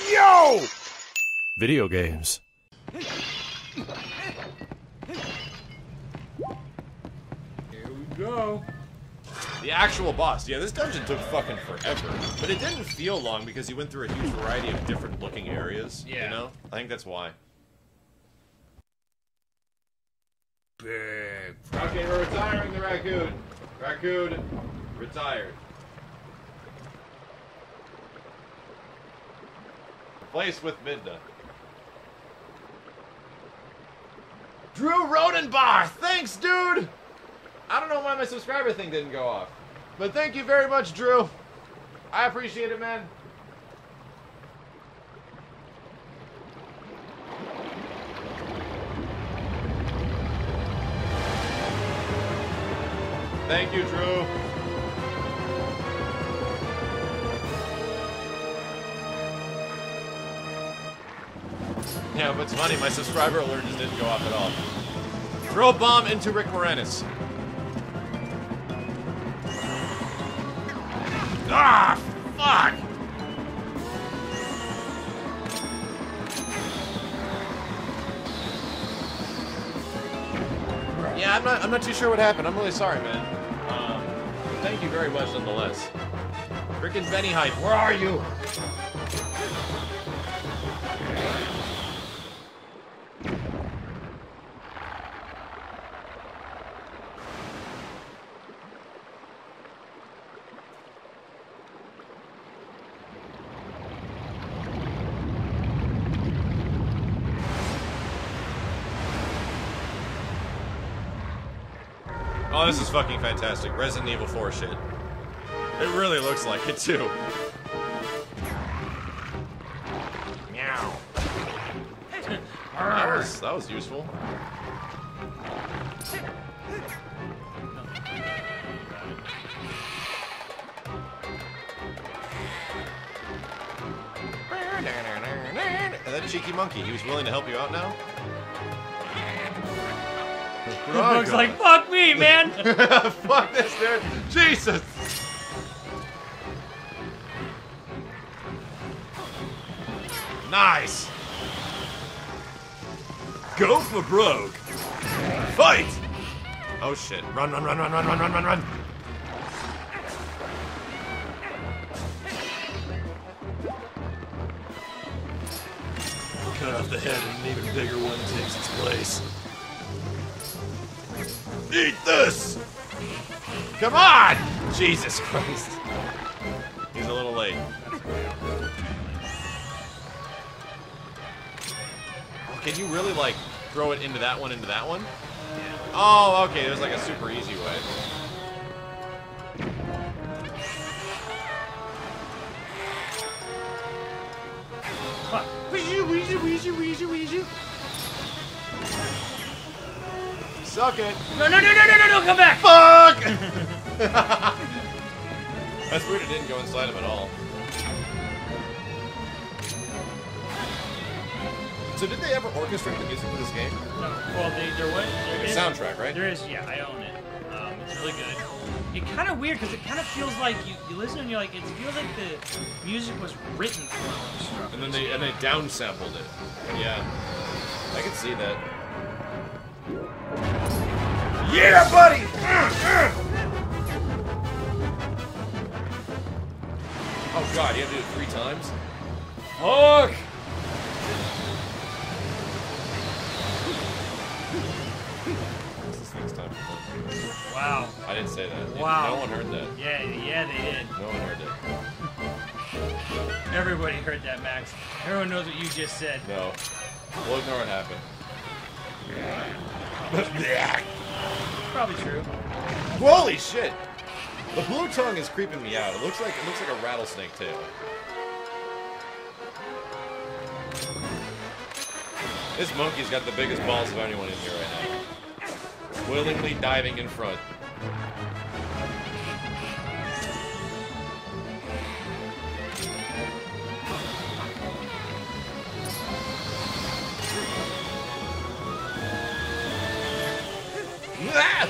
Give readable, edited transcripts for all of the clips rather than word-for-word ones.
Yo! Video games. Here we go. The actual boss. Yeah, this dungeon took fucking forever. But it didn't feel long because you went through a huge variety of different looking areas. Yeah. You know? I think that's why. Big. Okay, we're retiring the raccoon. Raccoon, retired. Replaced with Midna. Drew Rodenbach! Thanks, dude! I don't know why my subscriber thing didn't go off. But thank you very much, Drew. I appreciate it, man. Thank you, Drew. Yeah, but it's funny, my subscriber alert just didn't go off at all. Throw a bomb into Rick Moranis. Ah, fuck! Yeah, I'm not too sure what happened. I'm really sorry, man. Thank you very much, nonetheless. Frickin' Benny Hype, where are you? Oh, this is fucking fantastic. Resident Evil 4 shit. It really looks like it, too. Meow. That was useful. And that cheeky monkey, he was willing to help you out now? The book's like, fuck me, man! Fuck this, dude! Jesus! Nice! Go for broke! Fight! Oh shit. Run, run, run, run, run, run, run, run, run! Cut off the head and an even bigger one takes its place. Eat this! Come on! Jesus Christ. He's a little late. Oh, can you really, like, throw it into that one, Yeah. Oh, okay, there's like a super easy way. Weezy. Suck it. No, come back! Fuck! That's weird, it didn't go inside him at all. So did they ever orchestrate the music for this game? No. Well, there is... Soundtrack, right? There is, yeah, I own it. It's really good. It's kind of weird, because it kind of feels like, you listen and you're like, it feels like the music was written for them. And then they downsampled it. Yeah. I can see that. Yeah, buddy! Oh god, you have to do it 3 times? Fuck! This thing's time for fun. Wow. I didn't say that. Wow. No one heard that. Yeah, they did. No one heard that. Everybody heard that, Max. Everyone knows what you just said. No. We'll ignore what happened. Probably true. Holy shit! The blue tongue is creeping me out. It looks like a rattlesnake tail. This monkey's got the biggest balls of anyone in here right now. Willingly diving in front. Ah!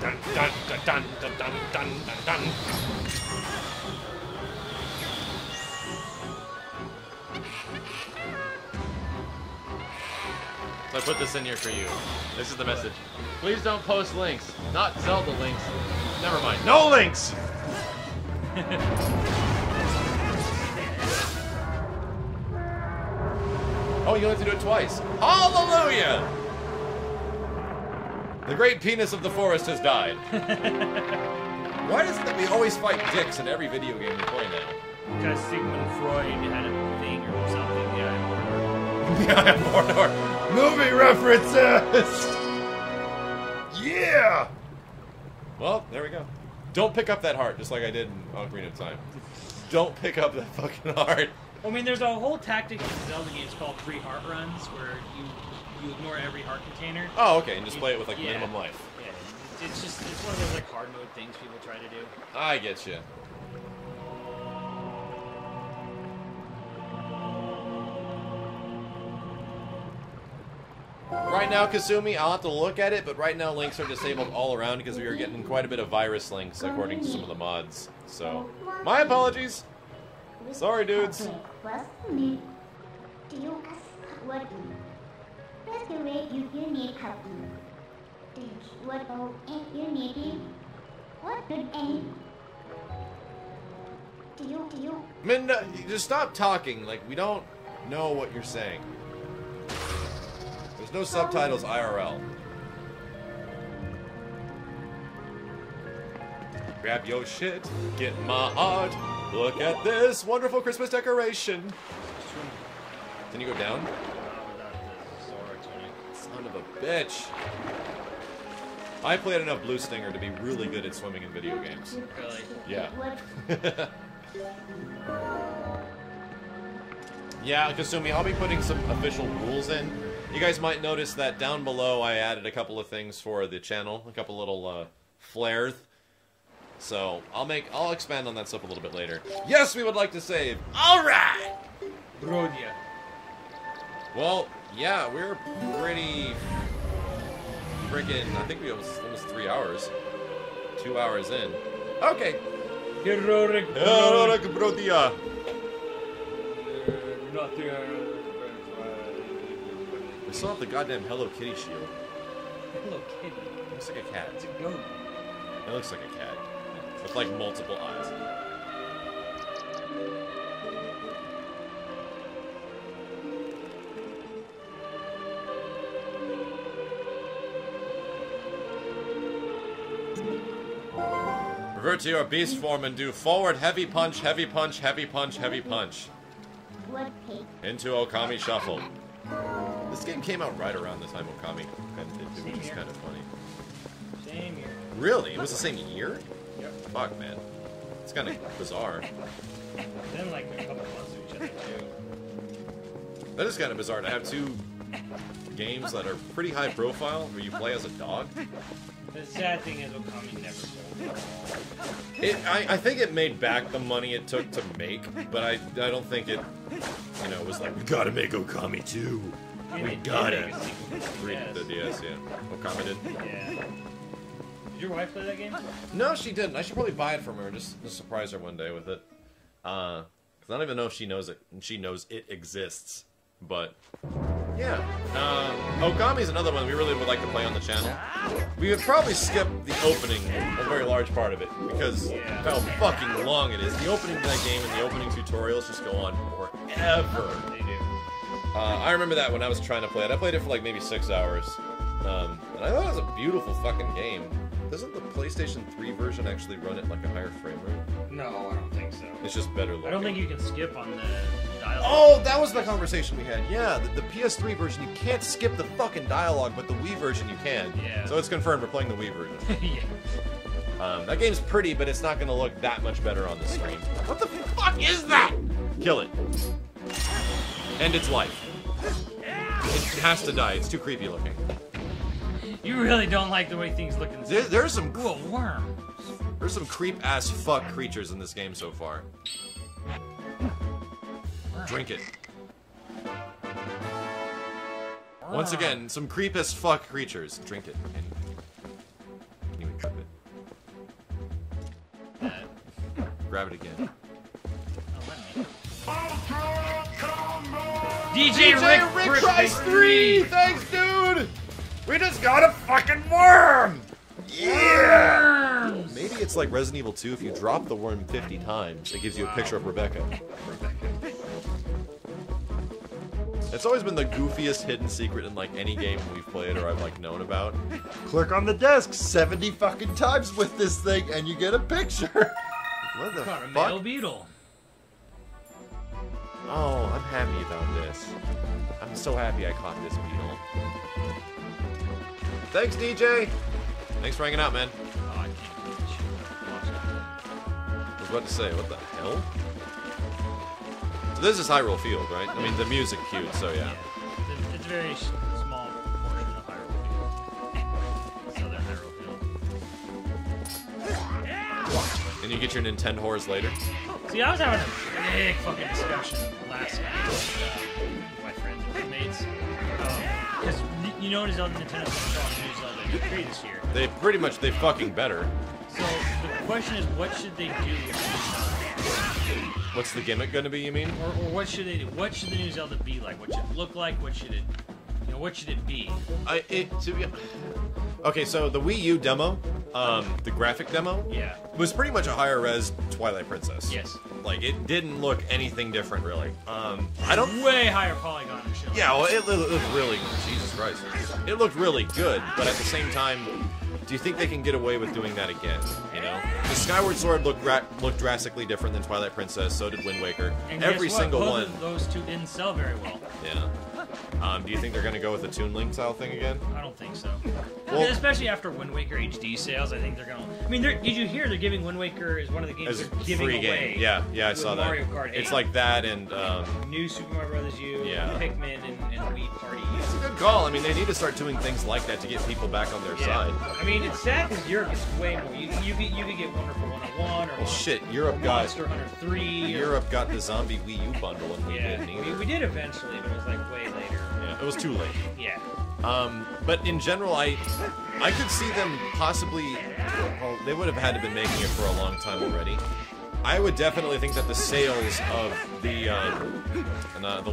Dun dun dun dun dun dun dun dun. put this in here for you. This is the message. Please don't post links. Not Zelda links. Never mind. No links! Oh, you have to do it twice. Hallelujah! The great penis of the forest has died. Why is it that we always fight dicks in every video game we play now? Because Sigmund Freud had a thing or something. Yeah, Mordor. Movie references! Yeah! Well, there we go. Don't pick up that heart, just like I did in Ocarina of Time. Don't pick up that fucking heart. I mean, there's a whole tactic in Zelda games called 3 heart runs, where you ignore every heart container. Oh, okay, and just play it with, like, minimum life. Yeah, it's one of those, like, hard mode things people try to do. I get you. Right now, Kasumi, I'll have to look at it, but right now links are disabled all around because we are getting quite a bit of virus links according to some of the mods. So, my apologies. Sorry, dudes. Minda, just stop talking. Like, we don't know what you're saying. There's no subtitles IRL. Grab your shit, get my heart. Look at this wonderful Christmas decoration. Can you go down? Son of a bitch. I played enough Blue Stinger to be really good at swimming in video games. Really? Yeah. Yeah, Kasumi, I'll be putting some official rules in. You guys might notice that down below I added a couple of things for the channel, a couple little flares. So I'll expand on that stuff a little bit later. Yes, we would like to save. All right. Brodia. Well, yeah, we're pretty freaking. I think we almost 3 hours, 2 hours in. Okay. Heroic Brodia. We still have the goddamn Hello Kitty shield. Hello Kitty. It looks like a cat. It's a goat. It looks like a cat. With like multiple eyes. Revert to your beast form and do forward heavy punch, heavy punch, heavy punch, heavy punch. Into Okami Shuffle. This game came out right around the time Okami ended, which is kind of funny. Same year. Really? It was the same year? Yep. Fuck, man. It's kind of bizarre. Then like a couple months of each other too. That is kind of bizarre to have two games that are pretty high profile where you play as a dog. The sad thing is Okami never sold. I think it made back the money it took to make, but I don't think it, you know, was like, we gotta make Okami 2. We gotta. The DS, yeah. Okami did. Yeah. Did your wife play that game? No, she didn't. I should probably buy it from her, just to surprise her one day with it. Because I don't even know if she knows it, and she knows it exists. But, yeah. Okami's another one we really would like to play on the channel. We would probably skip the opening, a very large part of it, because of how fucking long it is. The opening to that game and the opening tutorials just go on forever. They do. I remember that when I was trying to play it. I played it for like maybe 6 hours. And I thought it was a beautiful fucking game. Doesn't the PlayStation 3 version actually run at like a higher frame rate? No, I don't think so. It's just better looking. I don't think you can skip on the dialogue. Oh, that was the conversation we had. Yeah, the PS3 version, you can't skip the fucking dialogue, but the Wii version you can. Yeah. So it's confirmed we're playing the Wii version. Yeah. That game's pretty, but it's not going to look that much better on the screen. What the fuck is that? Kill it. End its life. It has to die. It's too creepy looking. You really don't like the way things look in this. There's some Ooh, a worm. There's some creep ass fuck creatures in this game so far. Drink it. Once again, some creep as fuck creatures. Drink it. Can you trip it? Grab it again. DJ Rick Christ 3! Thanks, dude! We just got a fucking worm! Yeah! Maybe it's like Resident Evil 2, if you drop the worm 50 times, it gives you a picture of Rebecca. It's always been the goofiest hidden secret in like any game we've played or I've like known about. Click on the desk 70 fucking times with this thing and you get a picture. What the Caught a fuck? male beetle. Oh, I'm happy about this. I'm so happy I caught this beetle. Thanks, DJ! Thanks for hanging out, man. Oh, I can't believe this shit. Watch that. I was about to say, what the hell? So this is Hyrule Field, right? I mean, the music cued, so yeah. It's a very small portion of Hyrule Field. Southern Hyrule Field. And you get your Nintendo later. See, I was having a big fucking discussion last night with my friends and roommates. Because you know Zelda Nintendo's going to new Zelda E3 this year. They fucking better. So the question is, what should they do with the new Zelda? What's the gimmick gonna be, you mean? Or what should they do? What should the new Zelda be like? What should it look like? What should it be? Okay, so the Wii U demo, the graphic demo, Yeah. was pretty much a higher res Twilight Princess. Yes. Like, it didn't look anything different, really. I don't... Way higher polygon and shit. Yeah, well, it looked really... Jesus Christ. It looked really good, but at the same time, do you think they can get away with doing that again, you know? The Skyward Sword looked drastically different than Twilight Princess, so did Wind Waker. And Every guess what? single Both one. of those two didn't sell very well. Yeah. Do you think they're going to go with the Toon Link style thing again? I don't think so. Well- Especially after Wind Waker HD sales, I think they're gonna. I mean, did you hear they're giving Wind Waker as one of the games As they're a giving free away? game. Yeah, I with saw that. Mario Kart 8. It's like that and... New Super Mario Brothers U, Yeah. Pikmin, and Wii Party. It's a good call. I mean, they need to start doing things like that to get people back on their side. I mean, it's sad because Europe gets way more. You could get Wonderful 101 or Well, shit, Europe got... Monster Hunter 3. Europe got the zombie Wii U bundle and we Yeah, didn't either. we did eventually, but it was like way later. Yeah, it was too late. Yeah. But in general, I could see them possibly... Well, they would have had to been making it for a long time already. I would definitely think that the sales of the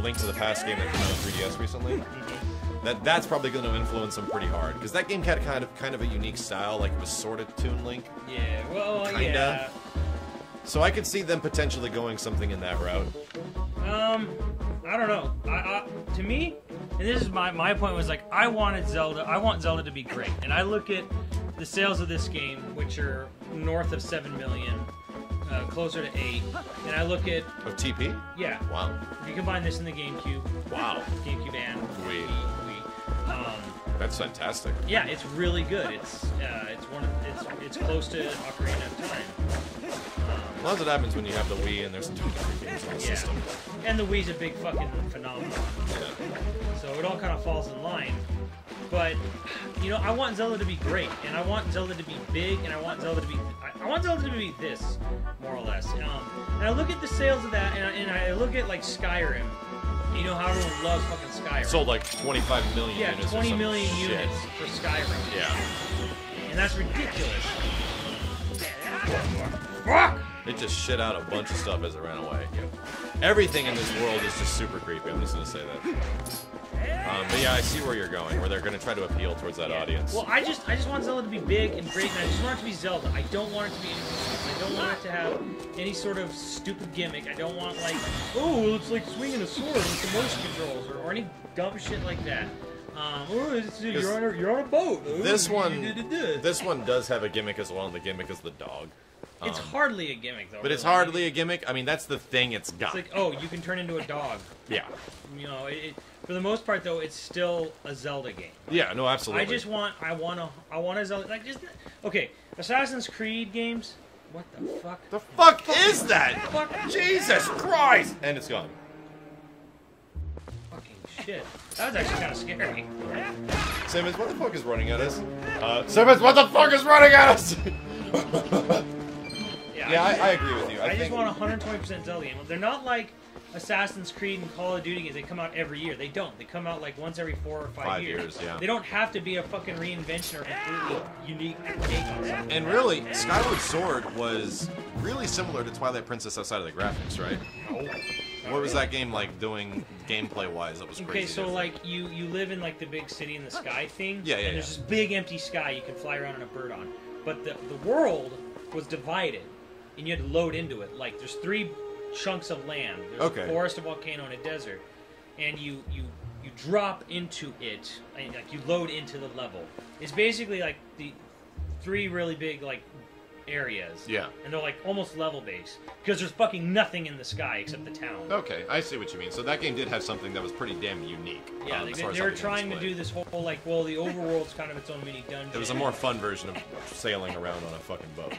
Link to the Past game that came out on 3DS recently, that's probably going to influence them pretty hard. Because that game had kind of a unique style, like it was sort of Toon Link. Yeah, well, Kinda. yeah. So I could see them potentially going something in that route. I don't know. To me, and this is my point was like I want Zelda to be great, and I look at the sales of this game, which are north of 7 million, closer to 8, and I look at Of TP? yeah. Wow. If you combine this in the GameCube, Wow. GameCube and Wii. Wii, That's fantastic. yeah, it's really good. It's close to Ocarina of Time. Well, that's what happens when you have the Wii and there's 2 different games on the Yeah. system. And the Wii's a big fucking phenomenon. Yeah. So it all kind of falls in line. But, you know, I want Zelda to be great, and I want Zelda to be big, and I want Zelda to be this, more or less. And I look at the sales of that, and I look at, like, Skyrim. You know how everyone loves fucking Skyrim. Sold like 25 million yeah, units. 20 or some million shit. units for Skyrim. Yeah. And that's ridiculous. It just shit out a bunch of stuff as it ran away. Everything in this world is just super creepy. I'm just gonna say that. But yeah, I see where you're going. Where they're gonna try to appeal towards that audience. Well, I just want Zelda to be big and great, and I just want it to be Zelda. I don't want it to be anything stupid. I don't want it to have any sort of stupid gimmick. I don't want, like, oh, it's like swinging a sword with some motion controls, or any dumb shit like that. You're on a boat. This one does have a gimmick as well, and the gimmick is the dog. It's hardly a gimmick, though. But it's really. hardly a gimmick. I mean, that's the thing it's got. It's like, oh, you can turn into a dog. Yeah. You know, for the most part, though, it's still a Zelda game. Yeah, no, absolutely. I want a Zelda, like, just, okay, Assassin's Creed games, what the fuck? The fuck is that? Fuck. Jesus Christ! And it's gone. Fucking shit. That was actually kind of scary. Simmons, what the fuck is running at us? Simmons, what the fuck is running at us? Yeah, I agree with you. I just want 120% Zelda game. They're not like Assassin's Creed and Call of Duty games. They come out every year. They don't. They come out like once every 4 or 5 years. Yeah. They don't have to be a fucking reinvention or a completely unique take on something. And really, Skyward Sword was really similar to Twilight Princess outside of the graphics, right? No. What was that game like doing gameplay-wise? That was crazy. Okay, so different. like you live in like the big city in the sky thing. Yeah, And there's this big empty sky you can fly around on a bird on. But the world was divided, and you had to load into it. Like there's 3 chunks of land. There's a forest, a volcano, and a desert. And you drop into it, and like you load into the level. It's basically like the 3 really big like areas. Yeah. And they're like almost level based because there's fucking nothing in the sky except the town. Okay, I see what you mean. So that game did have something that was pretty damn unique. Yeah, they were trying to do this whole like, well, the overworld's kind of its own mini dungeon. It was a more fun version of sailing around on a fucking boat.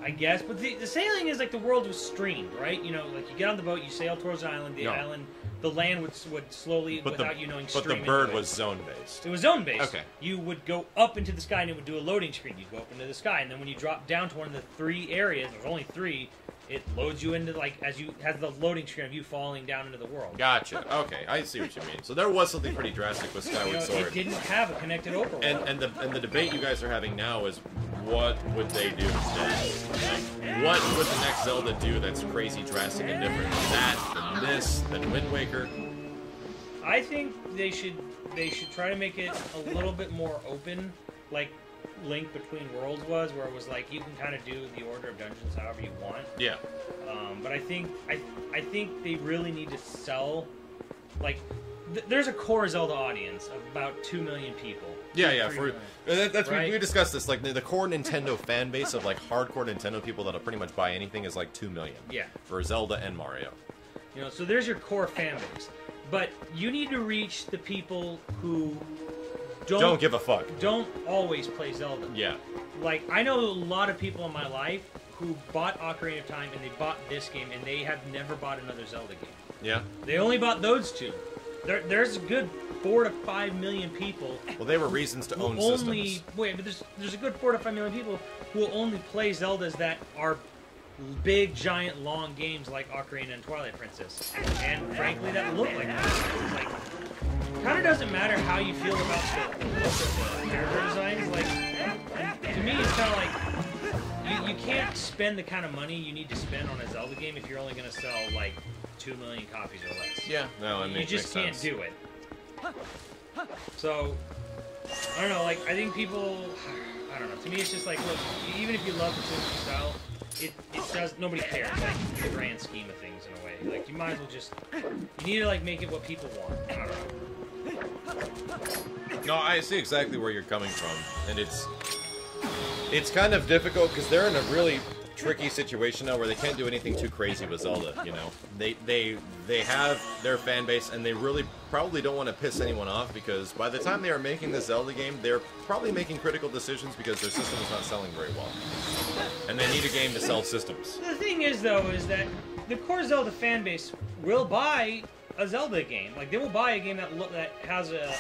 I guess, but the sailing is like the world was streamed, right? You know, like you get on the boat, you sail towards the island. The land would slowly, without you knowing, stream. But the bird was zone-based. It was zone-based. Okay. You would go up into the sky, and it would do a loading screen. You'd go up into the sky, and then when you drop down to one of the 3 areas, there's only 3, it loads you into, like, has the loading screen of you falling down into the world. Gotcha. Okay, I see what you mean. So there was something pretty drastic with Skyward Sword. It didn't have a connected overworld. And the debate you guys are having now is, what would they do instead? Like, what would the next Zelda do that's crazy, drastic, and different? That, than this, than Wind Waker? I think they should try to make it a little bit more open, like Link Between Worlds was, where it was like you can kind of do the order of dungeons however you want. Yeah. But I think they really need to sell, like, there's a core Zelda audience of about 2 million people. Yeah. That's right? we discussed this. Like the core Nintendo fan base of like hardcore Nintendo people that'll pretty much buy anything is like 2 million. Yeah. For Zelda and Mario. You know, so there's your core fan base, but you need to reach the people who don't give a fuck. Don't always play Zelda. Yeah. Like, I know a lot of people in my life who bought Ocarina of Time and they bought this game and they have never bought another Zelda game. Yeah. They only bought those 2. There's a good 4 to 5 million people. Well, they were reasons to own systems. But there's a good 4 to 5 million people who will only play Zeldas that are big, giant, long games like Ocarina and Twilight Princess. And frankly, that look like that. Like, kind of doesn't matter how you feel about the character designs. Like, to me, it's kind of like you can't spend the kind of money you need to spend on a Zelda game if you're only going to sell like 2 million copies or less. Yeah, no, you just can't do it. So, I don't know. Like, I think people, I don't know. To me, it's just like, look, even if you love the 2D style, it does. Nobody cares. Like the grand scheme of things, in a way. Like, you might as well just. You need to like make it what people want. I don't know. No, I see exactly where you're coming from, and it's kind of difficult because they're in a really tricky situation now where they can't do anything too crazy with Zelda. You know, they have their fan base, and they really probably don't want to piss anyone off because by the time they are making the Zelda game, they're probably making critical decisions because their system is not selling very well, and they need a game to sell systems. The thing is, though, is that the core Zelda fan base will buy a Zelda game. Like, they will buy a game that has a.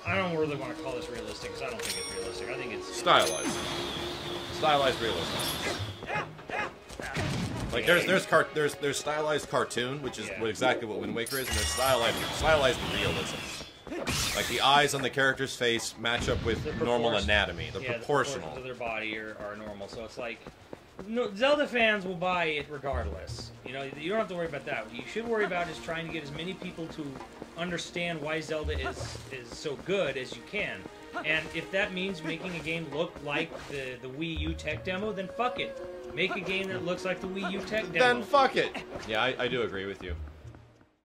I don't really want to call this realistic because I don't think it's realistic. I think it's stylized. Stylized realism. Like there's stylized cartoon, which is exactly what Wind Waker is, and there's stylized realism. Like the eyes on the character's face match up with normal anatomy. The proportional. The proportions of their body are normal, so it's like Zelda fans will buy it regardless. You know, you don't have to worry about that. What you should worry about is trying to get as many people to understand why Zelda is so good as you can. And if that means making a game look like the Wii U tech demo, then fuck it. Make a game that looks like the Wii U tech demo. Then fuck it. Yeah, I do agree with you.